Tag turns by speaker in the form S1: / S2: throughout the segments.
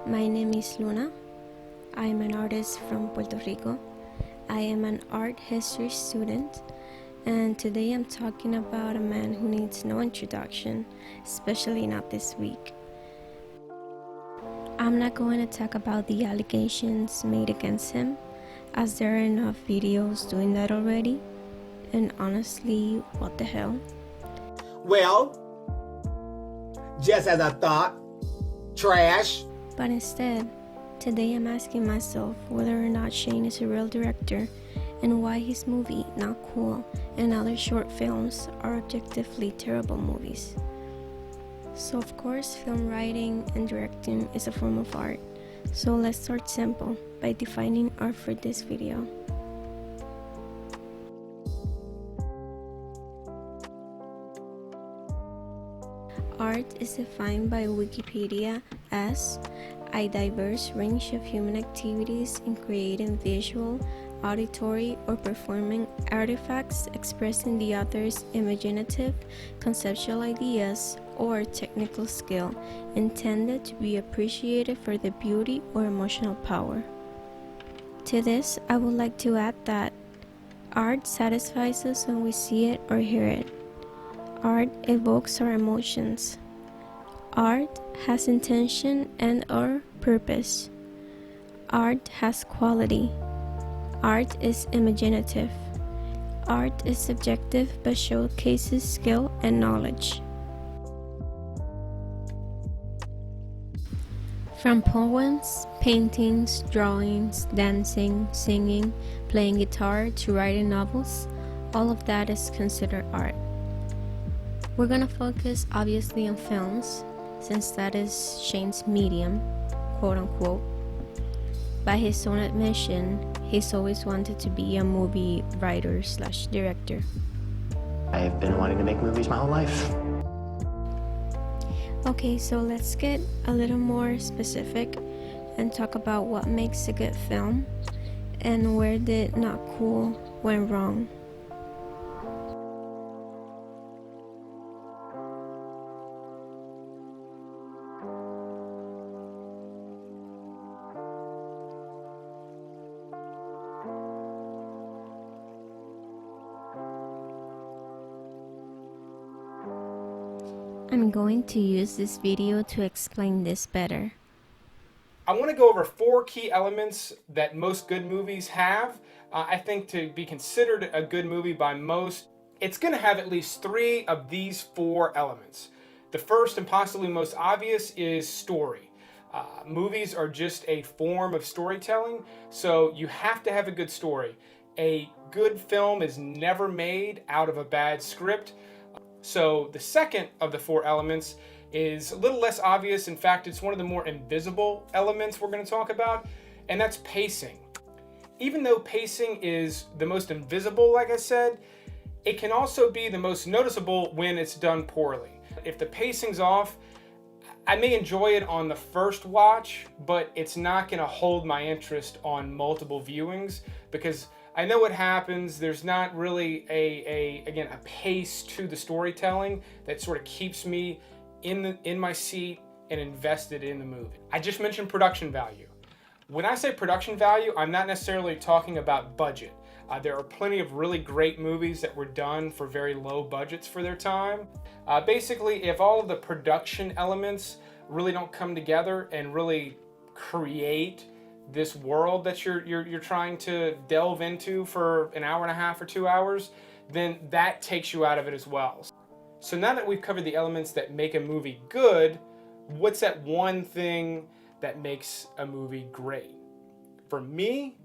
S1: My name is Luna. I am an artist from Puerto Rico. I am an art history student, and today I'm talking about a man who needs no introduction, especially not this week. I'm not going to talk about the allegations made against him, as there are enough videos doing that already, and honestly, what the hell?
S2: Well, just as I thought, trash.
S1: But instead, today I'm asking myself whether or not Shane is a real director and why his movie, Not Cool, and other short films are objectively terrible movies. So of course, film writing and directing is a form of art. So let's start simple by defining art for this video. Art is defined by Wikipedia as a diverse range of human activities in creating visual, auditory, or performing artifacts expressing the author's imaginative, conceptual ideas or technical skill intended to be appreciated for the beauty or emotional power. To this, I would like to add that art satisfies us when we see it or hear it. Art evokes our emotions. Art has intention and/or purpose. Art has quality. Art is imaginative. Art is subjective but showcases skill and knowledge. From poems, paintings, drawings, dancing, singing, playing guitar to writing novels, all of that is considered art. We're gonna focus obviously on films, since that is Shane's medium, quote unquote. By his own admission, he's always wanted to be a movie writer/director.
S3: I've been wanting to make movies my whole life.
S1: Okay, so let's get a little more specific and talk about what makes a good film and where did Not Cool went wrong. I'm going to use this video to explain this better.
S4: I want to go over 4 key elements that most good movies have. I think to be considered a good movie by most, it's going to have at least 3 of these 4 elements. The first and possibly most obvious is story. Movies are just a form of storytelling, so you have to have a good story. A good film is never made out of a bad script. So the second of the 4 elements is a little less obvious. In fact, it's one of the more invisible elements we're going to talk about, and that's pacing. Even though pacing is the most invisible, like I said, it can also be the most noticeable when it's done poorly. If the pacing's off, I may enjoy it on the first watch, but it's not going to hold my interest on multiple viewings because I know what happens. There's not really a pace to the storytelling that sort of keeps me in my seat and invested in the movie. I just mentioned production value. When I say production value, I'm not necessarily talking about budget. There are plenty of really great movies that were done for very low budgets for their time. Basically, if all of the production elements really don't come together and really create this world that you're trying to delve into for an hour and a half or 2 hours, then that takes you out of it as well. So now that we've covered the elements that make a movie good, what's that one thing that makes a movie great? For me,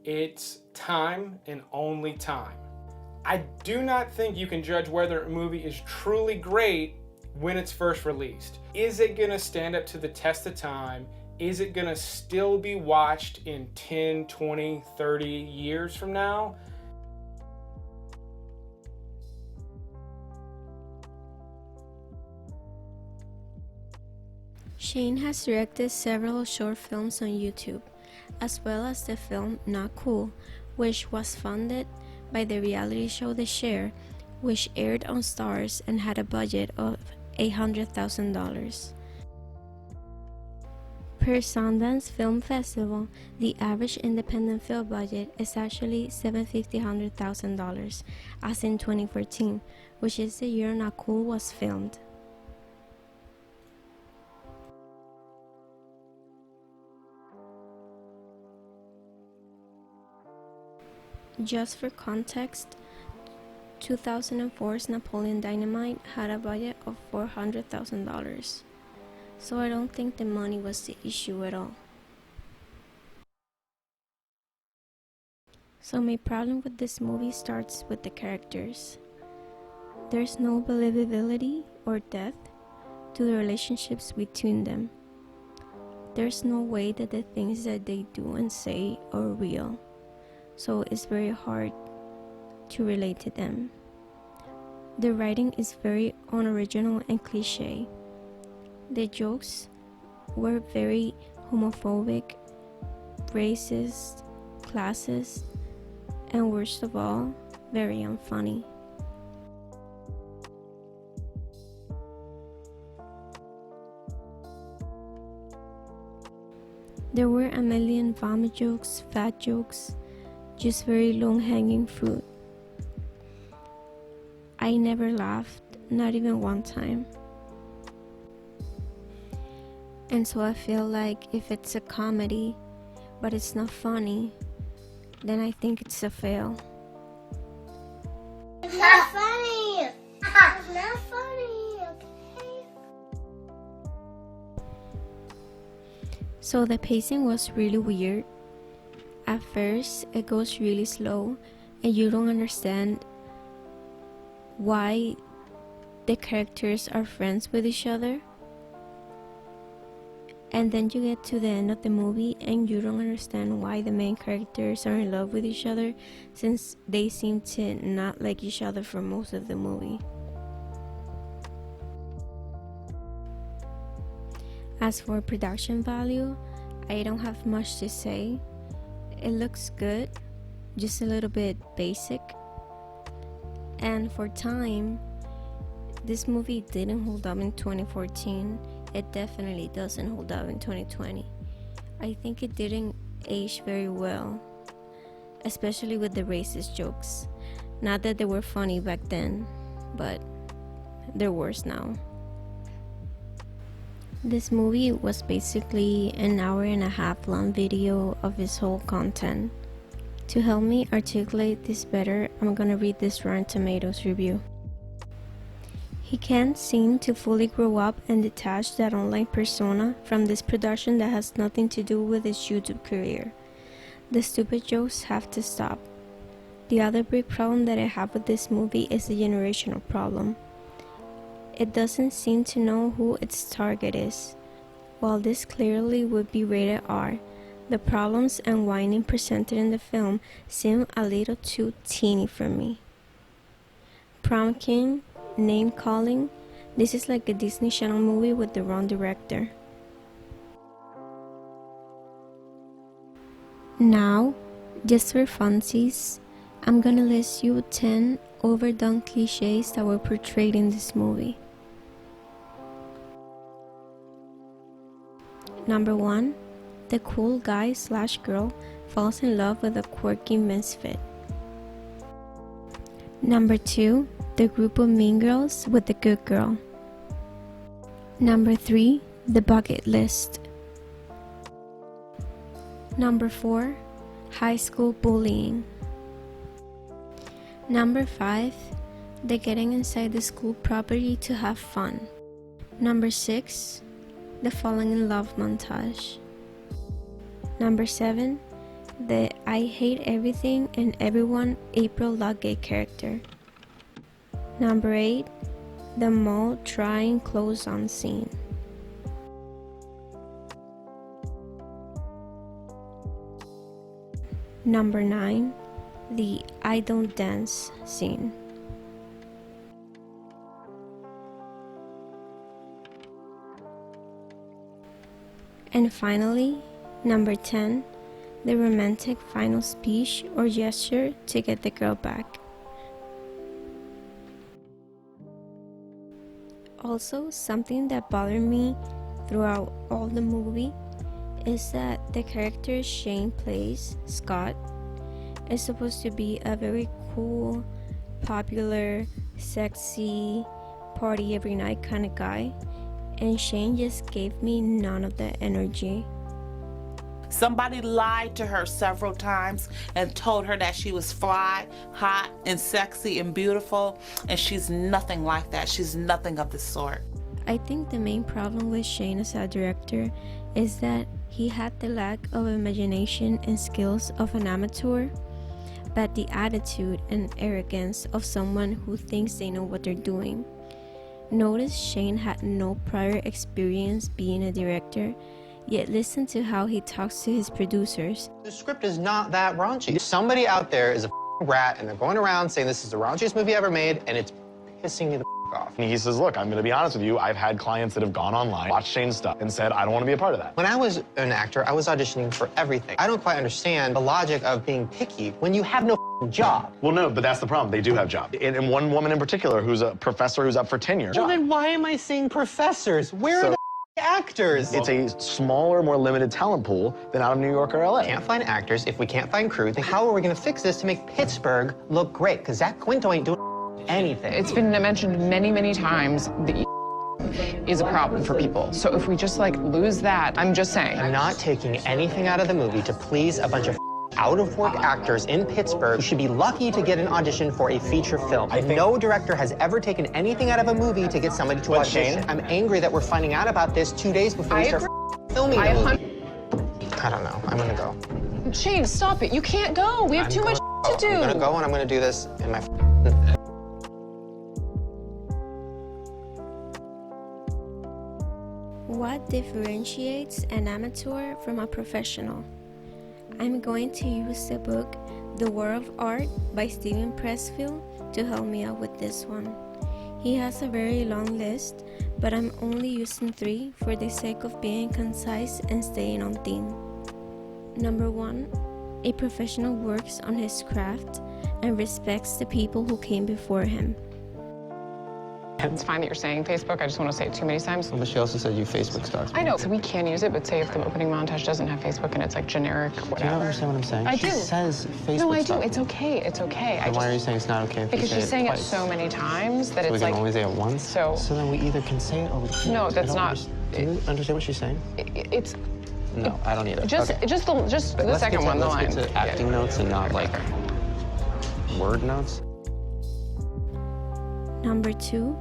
S4: it's time and only time. I do not think you can judge whether a movie is truly great when it's first released. Is it gonna stand up to the test of time? Is it gonna still be watched in 10, 20, 30 years from now?
S1: Shane has directed several short films on YouTube, as well as the film Not Cool, which was funded by the reality show The Share, which aired on Stars and had a budget of $800,000. Per Sundance Film Festival, the average independent film budget is actually $750,000, as in 2014, which is the year Nakul was filmed. Just for context, 2004's Napoleon Dynamite had a budget of $400,000. So I don't think the money was the issue at all. So my problem with this movie starts with the characters. There's no believability or depth to the relationships between them. There's no way that the things that they do and say are real. So it's very hard to relate to them. The writing is very unoriginal and cliche. The jokes were very homophobic, racist, classist, and worst of all, very unfunny. There were a million vomit jokes, fat jokes, just very long-hanging fruit. I never laughed, not even one time. And so I feel like if it's a comedy, but it's not funny, then I think it's a fail.
S5: It's not funny! It's not funny, okay?
S1: So the pacing was really weird. At first, it goes really slow, and you don't understand why the characters are friends with each other. And then you get to the end of the movie and you don't understand why the main characters are in love with each other, since they seem to not like each other for most of the movie. As for production value, I don't have much to say. It looks good, just a little bit basic. And for time, this movie didn't hold up in 2014. It definitely doesn't hold up in 2020. I think it didn't age very well, especially with the racist jokes. Not that they were funny back then, but they're worse now. This movie was basically an hour and a half long video of its whole content. To help me articulate this better, I'm gonna read this Rotten Tomatoes review. He can't seem to fully grow up and detach that online persona from this production that has nothing to do with his YouTube career. The stupid jokes have to stop. The other big problem that I have with this movie is the generational problem. It doesn't seem to know who its target is. While this clearly would be rated R, the problems and whining presented in the film seem a little too teeny for me. Prom King, name calling, this is like a Disney Channel movie with the wrong director. Now, just for funsies, I'm gonna list you 10 overdone cliches that were portrayed in this movie. Number 1, the cool guy/girl falls in love with a quirky misfit. Number 2, the group of mean girls with the good girl. Number 3, the bucket list. Number 4, high school bullying. Number 5, the getting inside the school property to have fun. Number 6, the falling in love montage. Number 7, the I hate everything and everyone April Ludgate character. Number 8, the mall trying clothes on scene. Number 9, the I don't dance scene. And finally, number 10, the romantic final speech or gesture to get the girl back. Also, something that bothered me throughout all the movie is that the character Shane plays, Scott, is supposed to be a very cool, popular, sexy, party every night kind of guy, and Shane just gave me none of that energy.
S6: Somebody lied to her several times and told her that she was fly, hot, and sexy and beautiful, and she's nothing like that. She's nothing of the sort.
S1: I think the main problem with Shane as a director is that he had the lack of imagination and skills of an amateur, but the attitude and arrogance of someone who thinks they know what they're doing. Notice Shane had no prior experience being a director, yet listen to how he talks to his producers.
S3: The script is not that raunchy. Somebody out there is a rat, and they're going around saying this is the raunchiest movie ever made, and it's pissing me the off.
S7: And he says, look, I'm going to be honest with you. I've had clients that have gone online, watched Shane's stuff, and said, I don't want to be a part of that.
S3: When I was an actor, I was auditioning for everything. I don't quite understand the logic of being picky when you have no job.
S7: Well, no, but that's the problem. They do have jobs. And one woman in particular who's a professor who's up for tenure.
S3: Well, then why am I seeing professors? Where are the actors?
S7: It's a smaller, more limited talent pool than out of New York or LA.
S3: Can't find actors if we can't find crew. Then how are we going to fix this to make Pittsburgh look great? Because Zach Quinto ain't doing anything.
S8: It's been mentioned many, many times that is a problem for people. So if we just like lose that, I'm just saying.
S3: I'm not taking anything out of the movie to please a bunch of out-of-work actors in Pittsburgh who should be lucky to get an audition for a feature film. No director has ever taken anything out of a movie to get somebody to audition. I'm angry that we're finding out about this 2 days before we start filming the movie. I don't know. I'm gonna go.
S8: Shane, stop it. You can't go. We have too much to do.
S3: I'm gonna go and I'm gonna do this in my
S1: What differentiates an amateur from a professional? I'm going to use the book The War of Art by Steven Pressfield to help me out with this one. He has a very long list, but I'm only using 3 for the sake of being concise and staying on theme. Number 1, a professional works on his craft and respects the people who came before him.
S8: It's fine that you're saying Facebook. I just want to say it too many times.
S3: But she also said you Facebook stalks.
S8: I know, so we can use it, but say if the opening montage doesn't have Facebook and it's like generic, whatever.
S3: Do you not understand what I'm saying?
S8: I
S3: She
S8: do.
S3: says Facebook
S8: No, I do.
S3: stalking.
S8: It's okay. It's okay.
S3: Then why are you saying it's not okay if
S8: Because
S3: you say
S8: she's saying it
S3: twice?
S8: so many times that
S3: So we
S8: it's
S3: can
S8: like.
S3: only say it once?
S8: So
S3: then we either can say it or we can't.
S8: No,
S3: I
S8: that's
S3: don't
S8: not-
S3: Do you understand what she's saying?
S8: it's
S3: No, I don't either.
S8: just
S3: Okay.
S8: just the second one, the line.
S3: Let's get to acting notes and not like word notes.
S1: Number 2,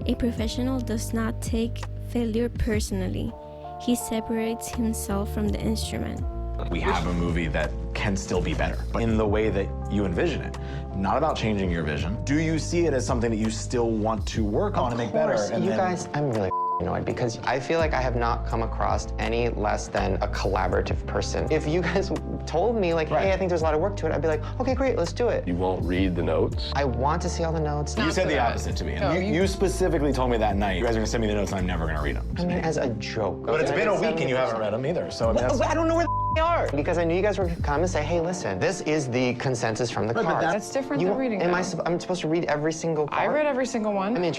S1: a professional does not take failure personally. He separates himself from the instrument.
S7: We have a movie that can still be better, but in the way that you envision it. Not about changing your vision. Do you see it as something that you still want to work on and make better? And
S3: You
S7: then-
S3: guys, I'm really annoyed because I feel like I have not come across any less than a collaborative person. If you guys told me, like, hey, I think there's a lot of work to it, I'd be like, okay, great, let's do it.
S9: You won't read the notes?
S3: I want to see all the notes.
S7: You said the opposite to me.
S8: No,
S7: You specifically told me that night, you guys are gonna send me the notes and I'm never gonna read them.
S3: I mean, as a joke.
S7: But it's been a week and you haven't read them either, so I mean, that's...
S3: I don't know where they are. Because I knew you guys were gonna come and say, hey, listen, this is the consensus from the cards.
S8: That's different than reading them.
S3: I'm supposed to read every single card?
S8: I read every single one.
S3: I mean,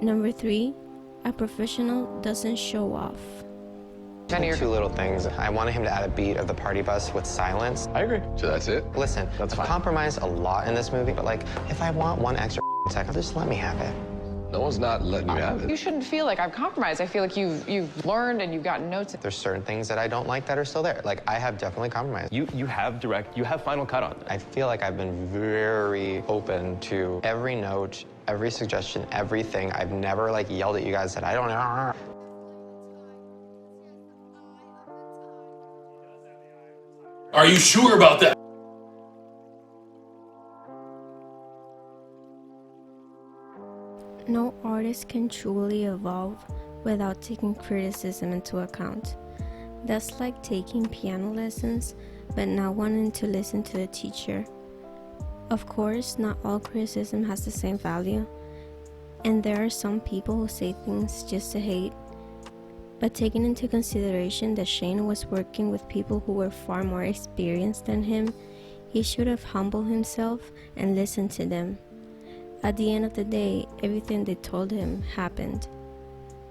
S1: Number 3, a professional doesn't show off.
S3: two little things. I wanted him to add a beat of the party bus with silence.
S7: I agree.
S9: So that's it?
S3: Listen,
S7: That's
S3: I've
S7: fine.
S3: compromised a lot in this movie, but like, if I want 1 extra second, just let me have it.
S9: No one's not letting you have
S8: You
S9: it.
S8: shouldn't feel like I've compromised. I feel like you've learned and you've gotten notes.
S3: There's certain things that I don't like that are still there. Like, I have definitely compromised.
S10: You have final cut on that.
S3: I feel like I've been very open to every note, every suggestion, everything. I've never like yelled at you guys that I don't know.
S11: Are you sure about that?
S1: No artist can truly evolve without taking criticism into account. That's like taking piano lessons but not wanting to listen to the teacher. Of course, not all criticism has the same value, and there are some people who say things just to hate. But taking into consideration that Shane was working with people who were far more experienced than him, he should have humbled himself and listened to them. At the end of the day, everything they told him happened.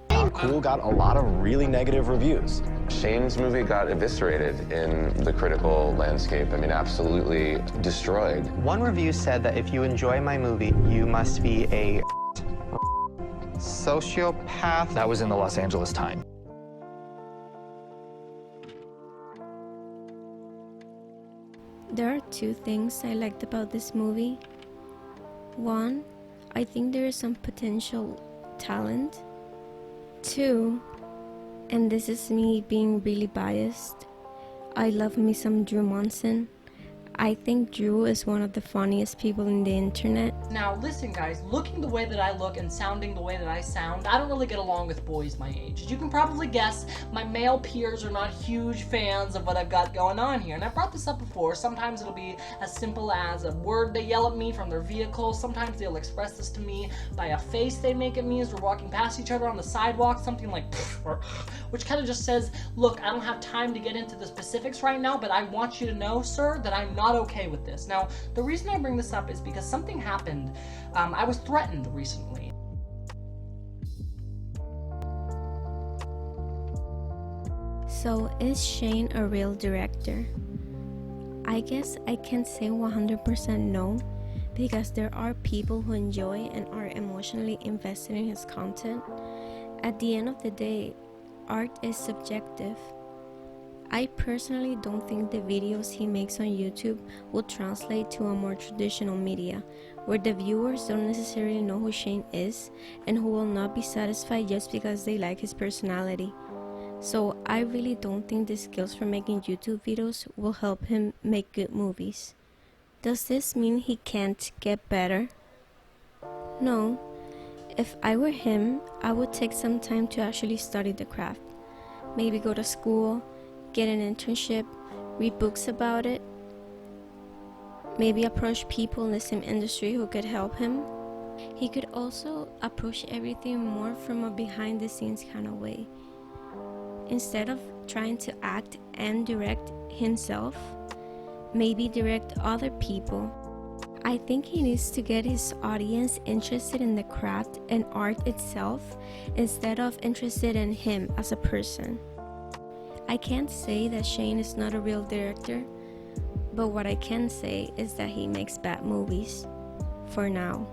S7: Cool got a lot of really negative reviews.
S9: Shane's movie got eviscerated in the critical landscape. I mean, absolutely destroyed.
S3: One review said that if you enjoy my movie, you must be a sociopath.
S12: That was in the Los Angeles Times.
S1: There are two things I liked about this movie. One, I think there is some potential talent. Two, and this is me being really biased, I love me some Drew Monson. I think Drew is one of the funniest people in the internet.
S13: Now listen guys, looking the way that I look and sounding the way that I sound, I don't really get along with boys my age. As you can probably guess, my male peers are not huge fans of what I've got going on here. And I brought this up before, sometimes it'll be as simple as a word they yell at me from their vehicle, sometimes they'll express this to me by a face they make at me as we're walking past each other on the sidewalk, something like or which kind of just says, look, I don't have time to get into the specifics right now, but I want you to know, sir, that I'm not okay with this. Now, the reason I bring this up is because something happened. I was threatened recently.
S1: So, is Shane a real director? I guess I can't say 100% no, because there are people who enjoy and are emotionally invested in his content. At the end of the day, art is subjective. I personally don't think the videos he makes on YouTube will translate to a more traditional media, where the viewers don't necessarily know who Shane is and who will not be satisfied just because they like his personality. So I really don't think the skills for making YouTube videos will help him make good movies. Does this mean he can't get better? No. If I were him, I would take some time to actually study the craft. Maybe go to school, get an internship, read books about it, maybe approach people in the same industry who could help him. He could also approach everything more from a behind the scenes kind of way. Instead of trying to act and direct himself, maybe direct other people. I think he needs to get his audience interested in the craft and art itself instead of interested in him as a person. I can't say that Shane is not a real director, but what I can say is that he makes bad movies. For now.